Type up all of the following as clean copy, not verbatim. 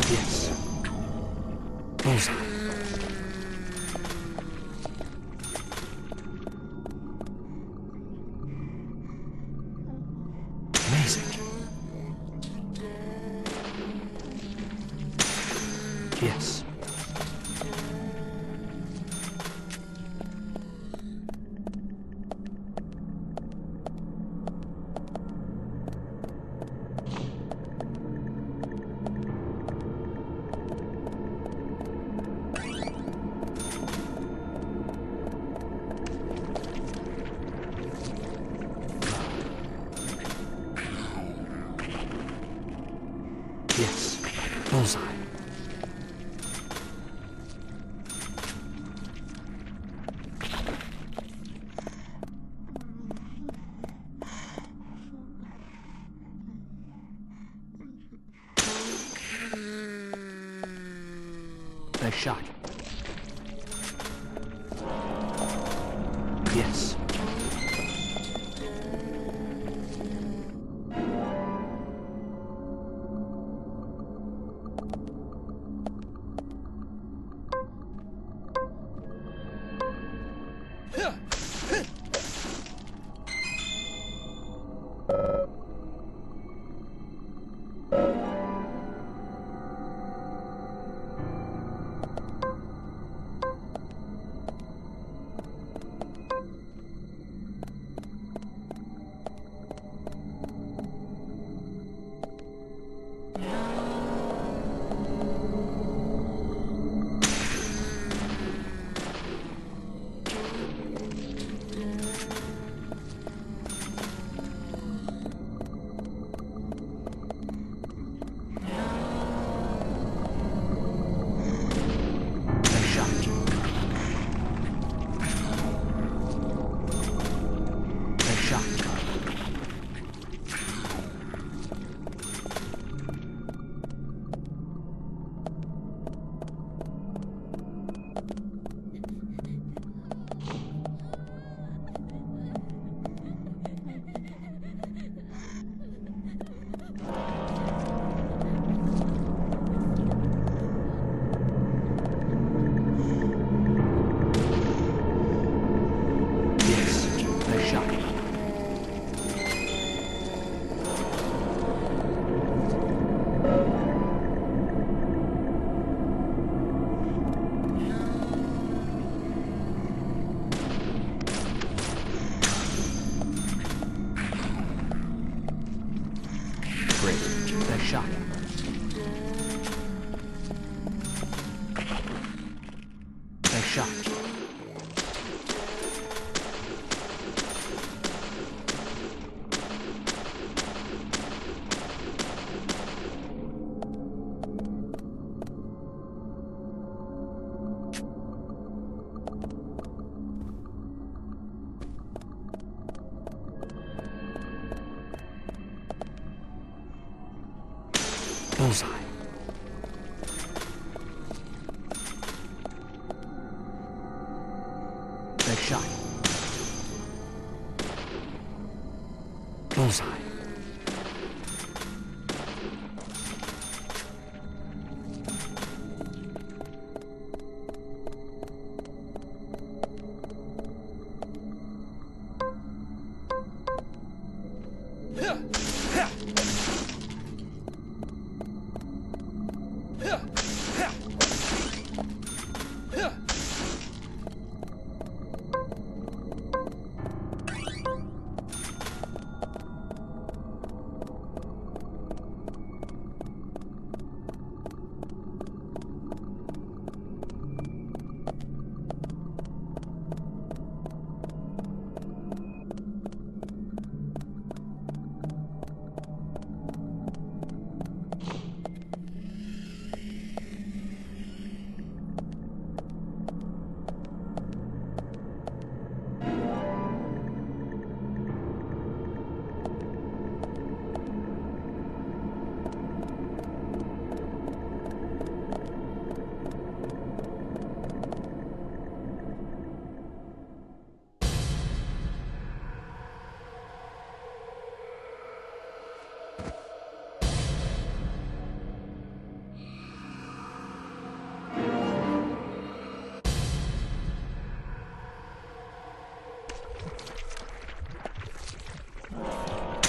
Yes. Bullseye. Amazing. Yes. Yes. Bullseye. Nice shot. Yes. Nice shot. Nice shot. Bullseye. Nice shot. Bullseye.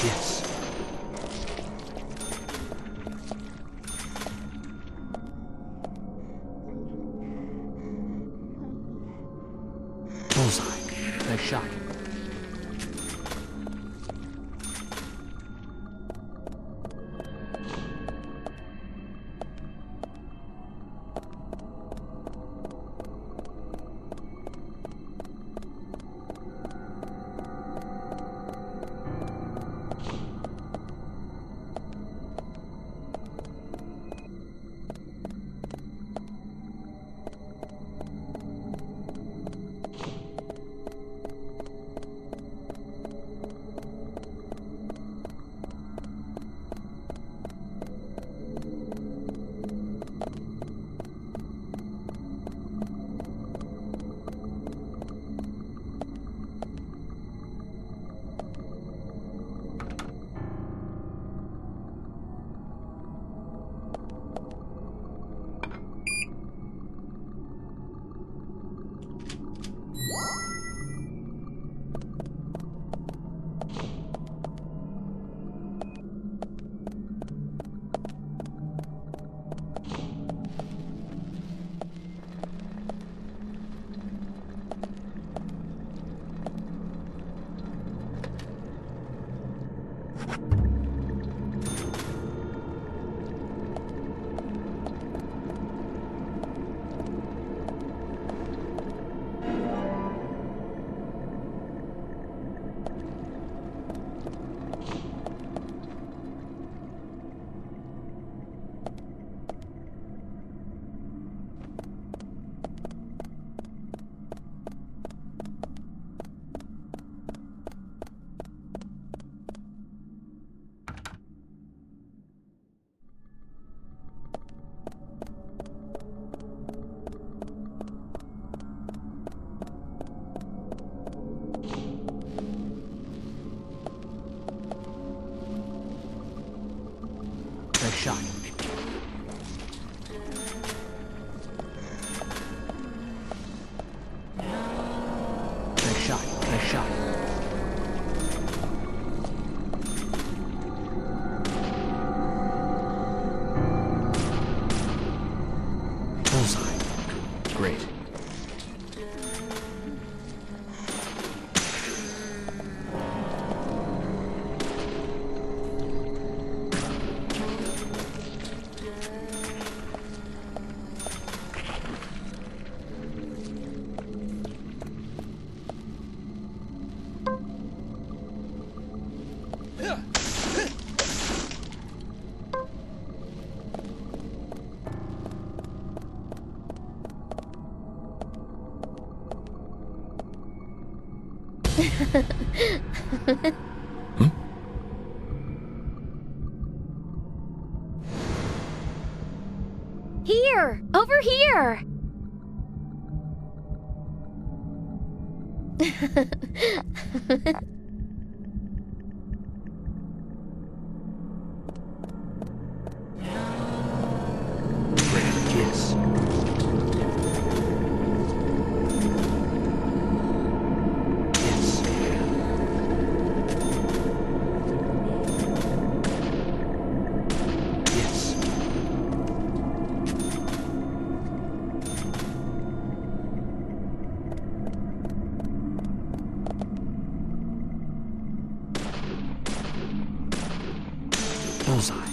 Yes. Bullseye. Nice shot. Nice shot. Nice shot. Nice shot. Bullseye. Great. Here! Over here! Great kiss. Yes. Yes. Bullseye.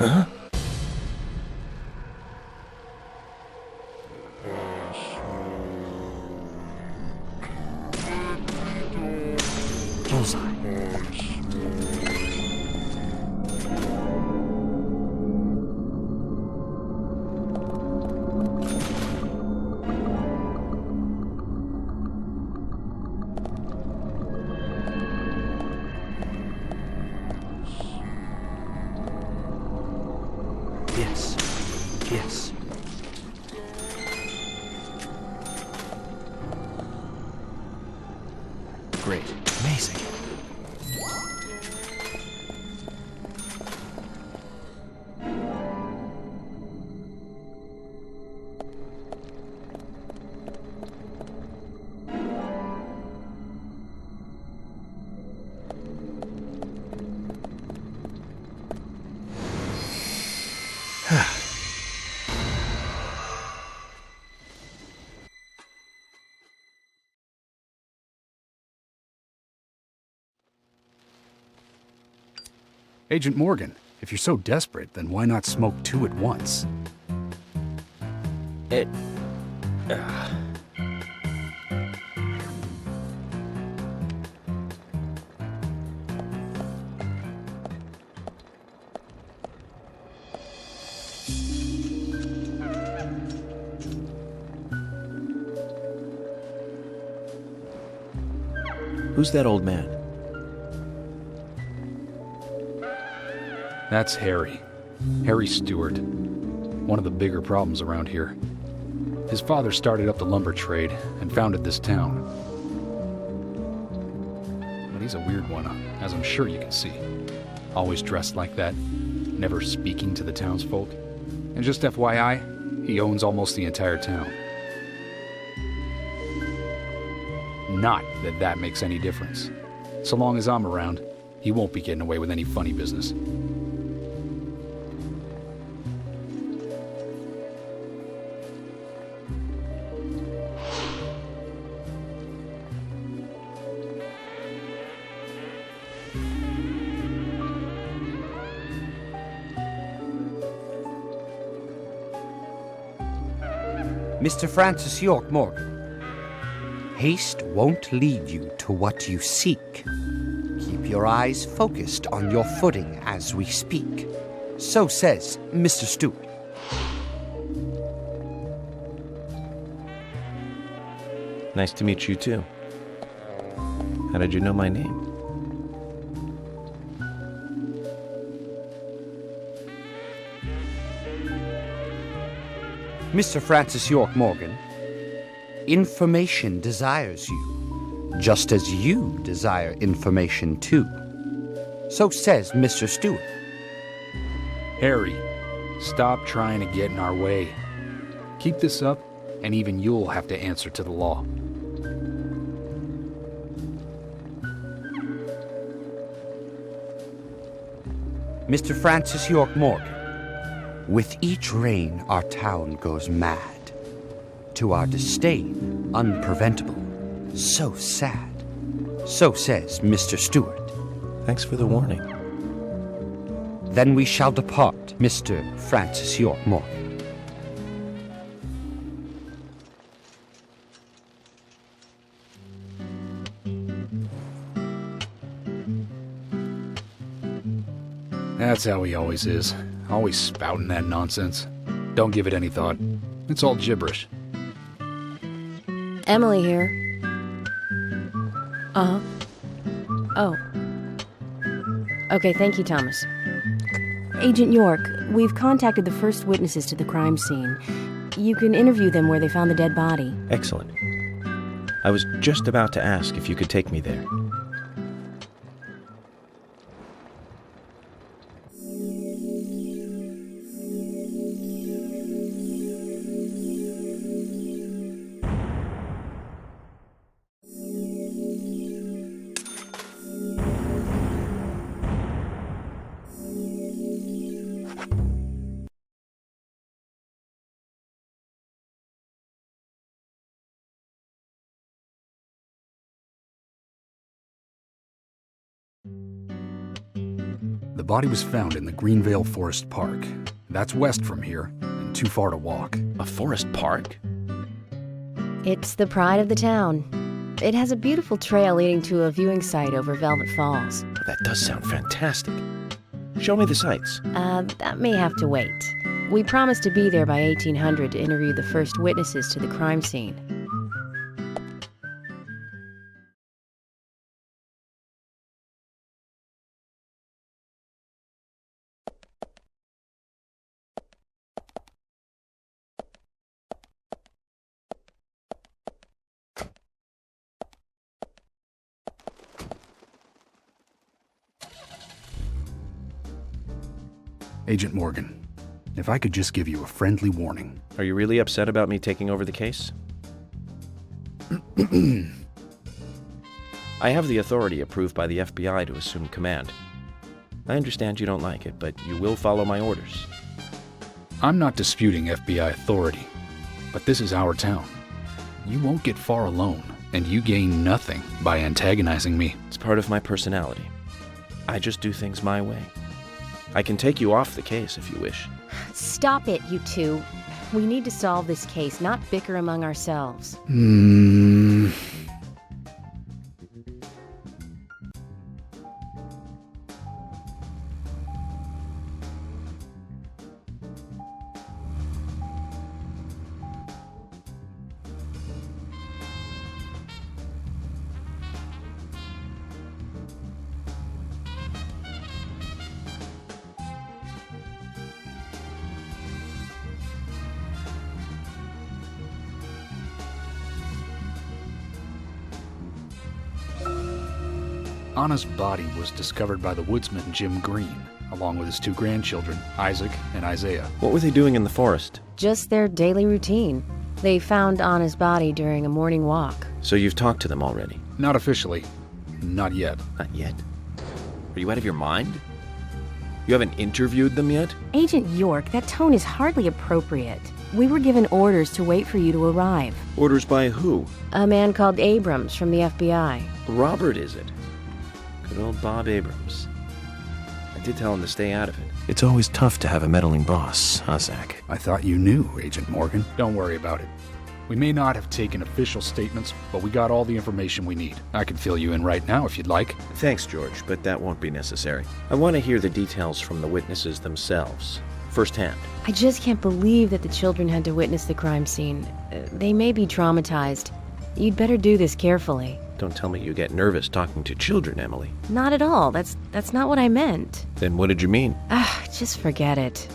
Huh? Bullseye. Yes. Yes. Great. Amazing. Agent Morgan, if you're so desperate, then why not smoke two at once? Who's that old man? That's Harry. Harry Stewart. One of the bigger problems around here. His father started up the lumber trade and founded this town. But he's a weird one, as I'm sure you can see. Always dressed like that, never speaking to the townsfolk. And just FYI, he owns almost the entire town. Not that that makes any difference. So long as I'm around, he won't be getting away with any funny business. Mr. Francis York Morgan, haste won't lead you to what you seek. Keep your eyes focused on your footing as we speak. So says Mr. Stewart. Nice to meet you, too. How did you know my name? Mr. Francis York Morgan, information desires you, just as you desire information too. So says Mr. Stewart. Harry, stop trying to get in our way. Keep this up, and even you'll have to answer to the law. Mr. Francis York Morgan, with each rain our town goes mad. To our disdain, unpreventable, so sad. So says Mr. Stewart. Thanks for the warning. Then we shall depart, Mr. Francis York Morgan. That's how he always is. Always spouting that nonsense. Don't give it any thought. It's all gibberish. Emily here. Uh-huh. Oh. Okay, thank you, Thomas. Agent York, we've contacted the first witnesses to the crime scene. You can interview them where they found the dead body. Excellent. I was just about to ask if you could take me there. The body was found in the Greenvale Forest Park. That's west from here, and too far to walk. A forest park? It's the pride of the town. It has a beautiful trail leading to a viewing site over Velvet Falls. Oh, that does sound fantastic. Show me the sights. That may have to wait. We promised to be there by 1800 to interview the first witnesses to the crime scene. Agent Morgan, if I could just give you a friendly warning. Are you really upset about me taking over the case? I have the authority approved by the FBI to assume command. I understand you don't like it, but you will follow my orders. I'm not disputing FBI authority, but this is our town. You won't get far alone, and you gain nothing by antagonizing me. It's part of my personality. I just do things my way. I can take you off the case if you wish. Stop it, you two. We need to solve this case, not bicker among ourselves. Anna's body was discovered by the woodsman Jim Green, along with his 2 grandchildren, Isaac and Isaiah. What were they doing in the forest? Just their daily routine. They found Anna's body during a morning walk. So you've talked to them already? Not officially. Not yet. Not yet. Are you out of your mind? You haven't interviewed them yet? Agent York, that tone is hardly appropriate. We were given orders to wait for you to arrive. Orders by who? A man called Abrams from the FBI. Robert, is it? Good old Bob Abrams. I did tell him to stay out of it. It's always tough to have a meddling boss, huh, Zach? I thought you knew, Agent Morgan. Don't worry about it. We may not have taken official statements, but we got all the information we need. I can fill you in right now if you'd like. Thanks, George, but that won't be necessary. I want to hear the details from the witnesses themselves, firsthand. I just can't believe that the children had to witness the crime scene. They may be traumatized. You'd better do this carefully. Don't tell me you get nervous talking to children, Emily. Not at all. That's not what I meant. Then what did you mean? Just forget it.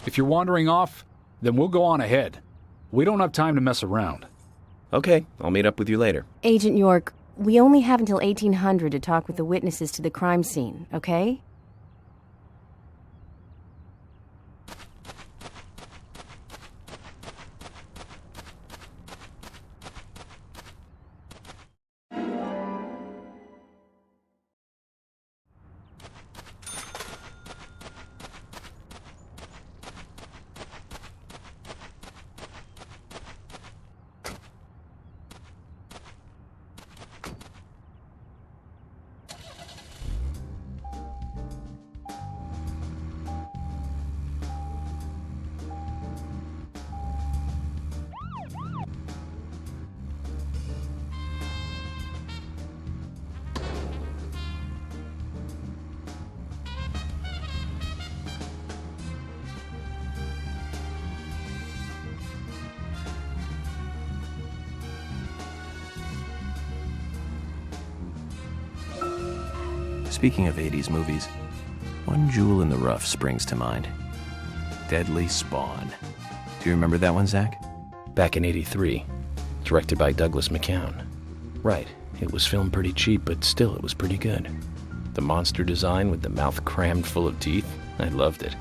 If you're wandering off, then we'll go on ahead. We don't have time to mess around. Okay, I'll meet up with you later. Agent York, we only have until 1800 to talk with the witnesses to the crime scene, okay? Speaking of 80s movies, one jewel in the rough springs to mind. Deadly Spawn. Do you remember that one, Zach? Back in '83, directed by Douglas McCown. Right, it was filmed pretty cheap, but still it was pretty good. The monster design with the mouth crammed full of teeth, I loved it.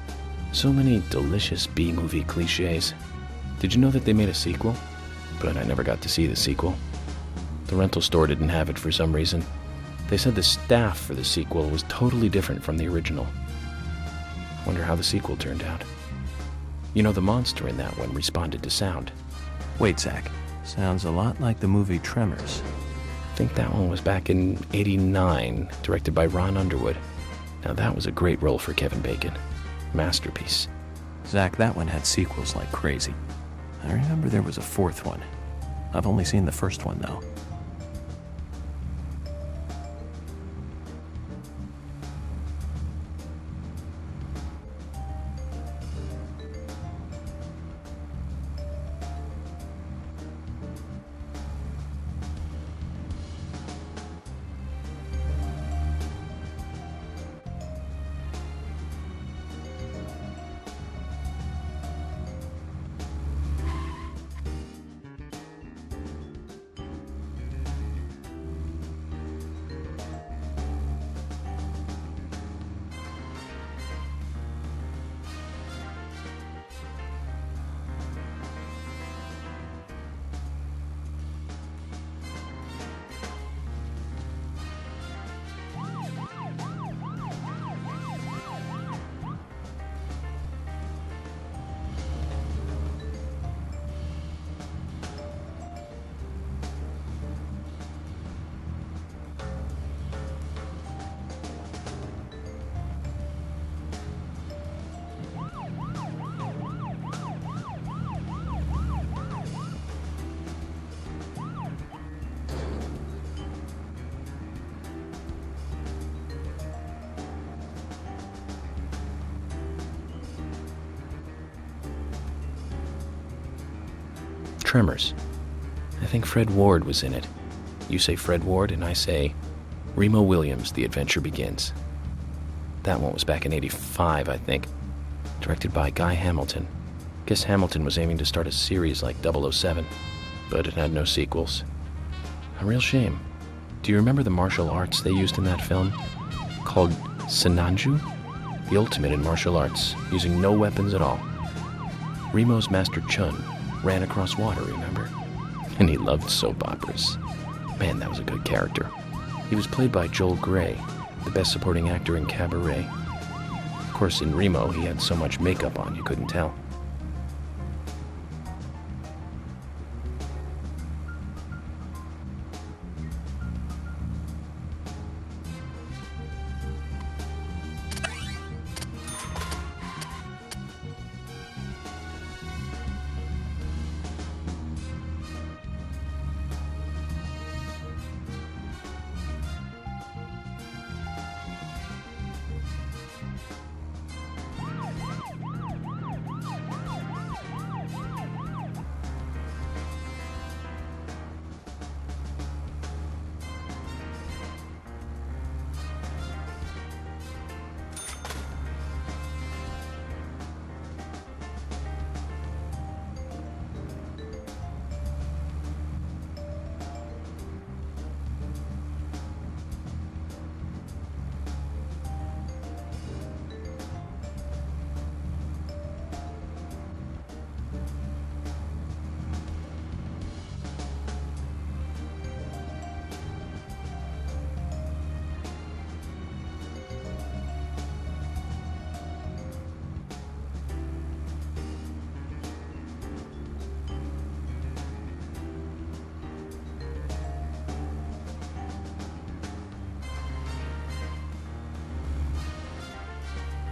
So many delicious B-movie cliches. Did you know that they made a sequel? But I never got to see the sequel. The rental store didn't have it for some reason. They said the staff for the sequel was totally different from the original. Wonder how the sequel turned out. You know, the monster in that one responded to sound. Wait, Zach. Sounds a lot like the movie Tremors. I think that one was back in '89, directed by Ron Underwood. Now that was a great role for Kevin Bacon. Masterpiece. Zach, that one had sequels like crazy. I remember there was a 4th one. I've only seen the first one, though. Tremors. I think Fred Ward was in it. You say Fred Ward, and I say Remo Williams, The Adventure Begins. That one was back in '85, I think. Directed by Guy Hamilton. Guess Hamilton was aiming to start a series like 007, but it had no sequels. A real shame. Do you remember the martial arts they used in that film? Called Sinanju? The ultimate in martial arts, using no weapons at all. Remo's Master Chun ran across water, remember? And he loved soap operas. Man, that was a good character. He was played by Joel Grey, the best supporting actor in Cabaret. Of course, in Remo, he had so much makeup on you couldn't tell.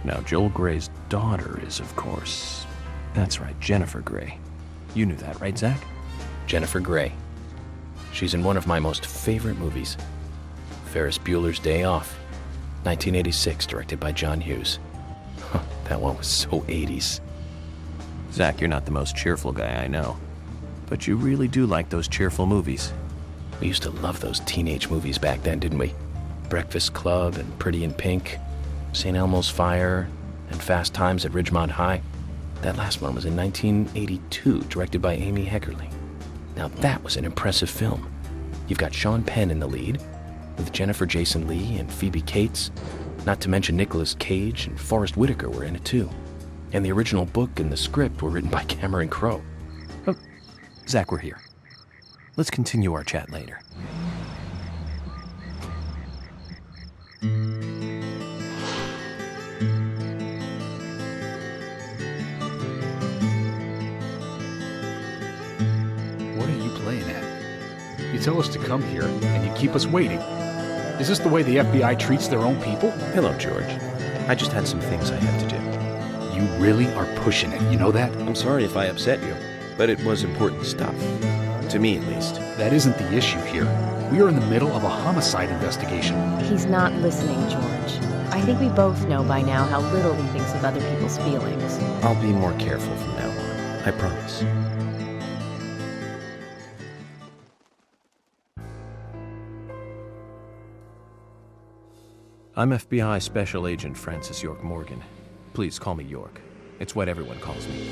Now, Joel Grey's daughter is, of course... That's right, Jennifer Grey. You knew that, right, Zach? Jennifer Grey. She's in one of my most favorite movies. Ferris Bueller's Day Off. 1986, directed by John Hughes. That one was so 80s. Zach, you're not the most cheerful guy I know. But you really do like those cheerful movies. We used to love those teenage movies back then, didn't we? Breakfast Club and Pretty in Pink, St. Elmo's Fire, and Fast Times at Ridgemont High. That last one was in 1982, directed by Amy Heckerling. Now that was an impressive film. You've got Sean Penn in the lead, with Jennifer Jason Leigh and Phoebe Cates, not to mention Nicolas Cage and Forrest Whitaker were in it too. And the original book and the script were written by Cameron Crowe. Oh, Zach, we're here. Let's continue our chat later. What are you playing at? You tell us to come here, and you keep us waiting. Is this the way the FBI treats their own people? Hello, George. I just had some things I had to do. You really are pushing it, you know that? I'm sorry if I upset you, but it was important stuff. To me, at least. That isn't the issue here. We are in the middle of a homicide investigation. He's not listening, George. I think we both know by now how little he thinks of other people's feelings. I'll be more careful from now on. I promise. I'm FBI Special Agent Francis York Morgan. Please call me York. It's what everyone calls me.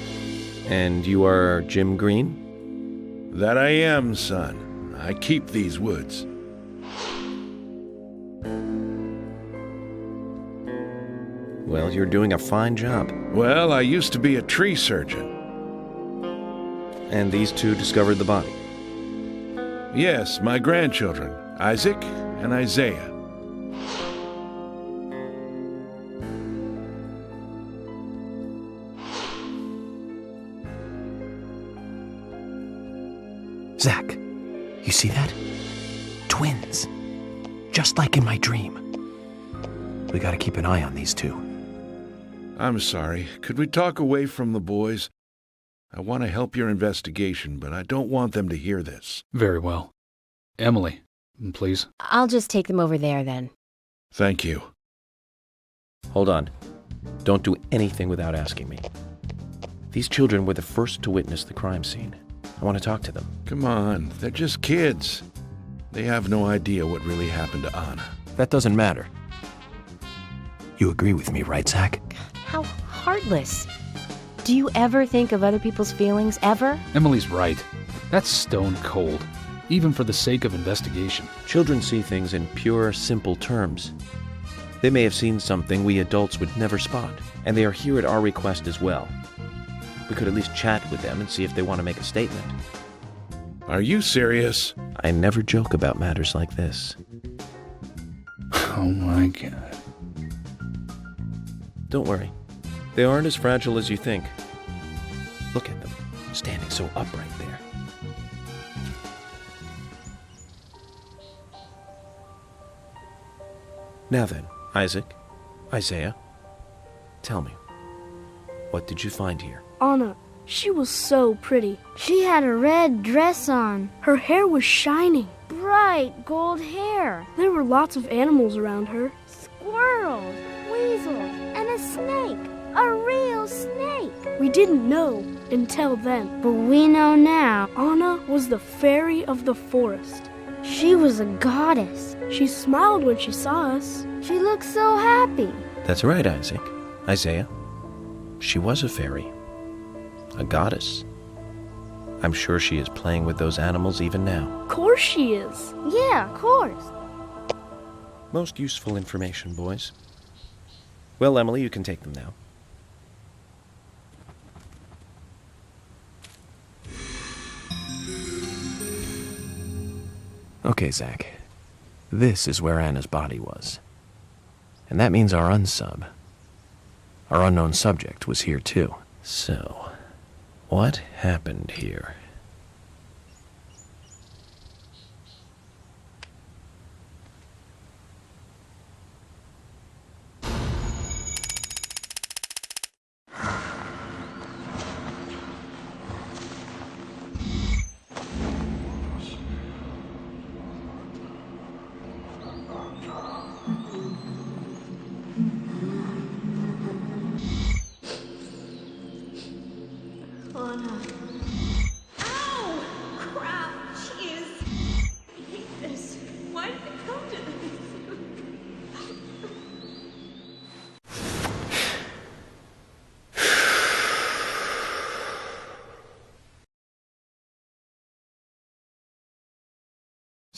And you are Jim Green? That I am, son. I keep these woods. Well, you're doing a fine job. Well, I used to be a tree surgeon. And these two discovered the body? Yes, my grandchildren, Isaac and Isaiah. Zach, you see that? Twins. Just like in my dream. We gotta keep an eye on these two. I'm sorry. Could we talk away from the boys? I want to help your investigation, but I don't want them to hear this. Very well. Emily, please. I'll just take them over there then. Thank you. Hold on. Don't do anything without asking me. These children were the first to witness the crime scene. I want to talk to them. Come on, they're just kids. They have no idea what really happened to Anna. That doesn't matter. You agree with me, right, Zach? How heartless. Do you ever think of other people's feelings, ever? Emily's right. That's stone cold, even for the sake of investigation. Children see things in pure, simple terms. They may have seen something we adults would never spot, and they are here at our request as well. We could at least chat with them and see if they want to make a statement. Are you serious? I never joke about matters like this. Oh my God. Don't worry. They aren't as fragile as you think. Look at them, standing so upright there. Now then, Isaac, Isaiah, tell me, what did you find here? Anna, she was so pretty. She had a red dress on. Her hair was shining. Bright gold hair. There were lots of animals around her. Squirrels, weasels, and a snake. A real snake. We didn't know until then. But we know now. Anna was the fairy of the forest. She was a goddess. She smiled when she saw us. She looked so happy. That's right, Isaac. Isaiah. She was a fairy. A goddess. I'm sure she is playing with those animals even now. Of course she is. Yeah, of course. Most useful information, boys. Well, Emily, you can take them now. Okay, Zach. This is where Anna's body was. And that means our unsub, our unknown subject, was here too. So, what happened here?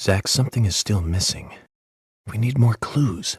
Zach, something is still missing. We need more clues.